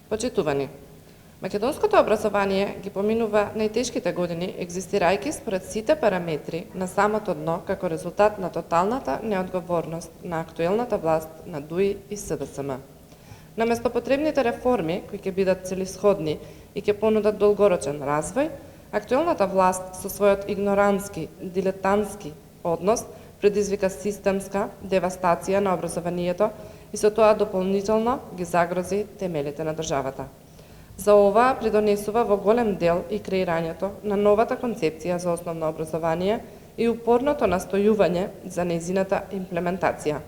Почитувани, македонското образование ги поминува најтешките години, екзистирајќи според сите параметри на самото дно како резултат на тоталната неодговорност на актуелната власт на ДУИ и СДСМ. Наместо потребните реформи, кои ќе бидат целисходни и ќе понудат долгорочен развој, актуелната власт со својот игнорантски, дилетантски однос предизвика системска девастација на образованието и со тоа дополнително ги загрози темелите на државата. За ова придонесува во голем дел и креирањето на новата концепција за основно образование и упорното настојување за нејзината имплементација.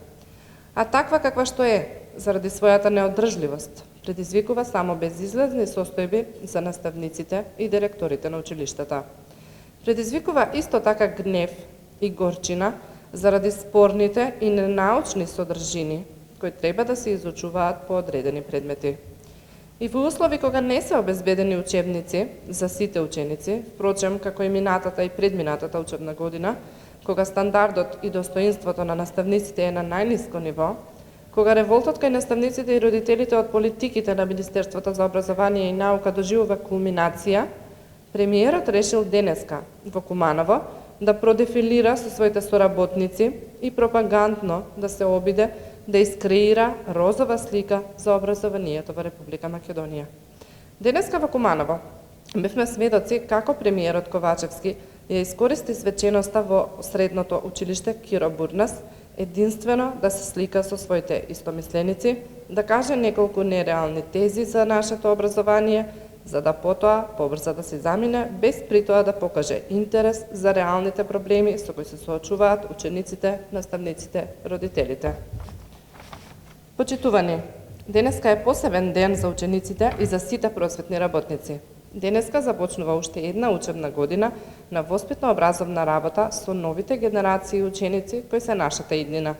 А таква каква што е, заради својата неодржливост, предизвикува само безизлезни состојби за наставниците и директорите на училиштата. Предизвикува исто така гнев и горчина заради спорните и ненаучни содржини кои треба да се изучуваат по одредени предмети. И во услови кога не се обезбедени учебници за сите ученици, впрочем како и минатата и предминатата учебна година, кога стандардот и достоинството на наставниците е на најниско ниво, кога револтот кај наставниците и родителите од политиките на Министерството за образование и наука доживува кулминација, премиерот решил денеска во Куманово да продефилира со своите соработници и пропагандно да се обиде да искреира розова слика за образованието во Република Македонија. Денеска во Куманово бевме сведоци како премиерот Ковачевски ја искористи свеченоста во средното училиште Киро Бурнас единствено да се слика со своите истомисленици, да каже неколку нереални тези за нашето образование, за да потоа побрза да се замине, без при тоа да покаже интерес за реалните проблеми со кои се соочуваат учениците, наставниците, родителите. Почитувани, денеска е посебен ден за учениците и за сите просветни работници. Денеска започнува уште една учебна година на воспитно-образовна работа со новите генерации ученици кои се нашата иднина.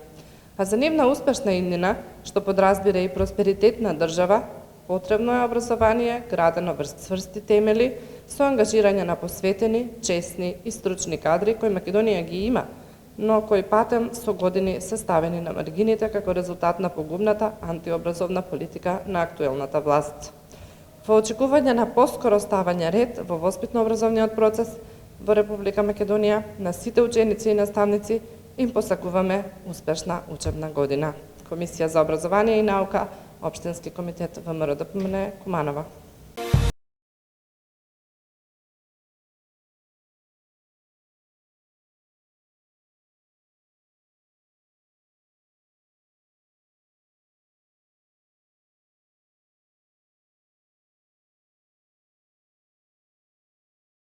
А за нивна успешна иднина, што подразбира и просперитетна држава, потребно е образование градено врз цврсти темели со ангажирање на посветени, чесни и стручни кадри кои Македонија ги има, но кои патем со години се ставени на маргините како резултат на погубната антиобразовна политика на актуелната власт. Во очекување на поскоро ставање ред во воспитно-образовниот процес во Република Македонија, на сите ученици и наставници им посакуваме успешна учебна година. Комисија за образование и наука, Општински комитет ВМРО ДПМН Куманово.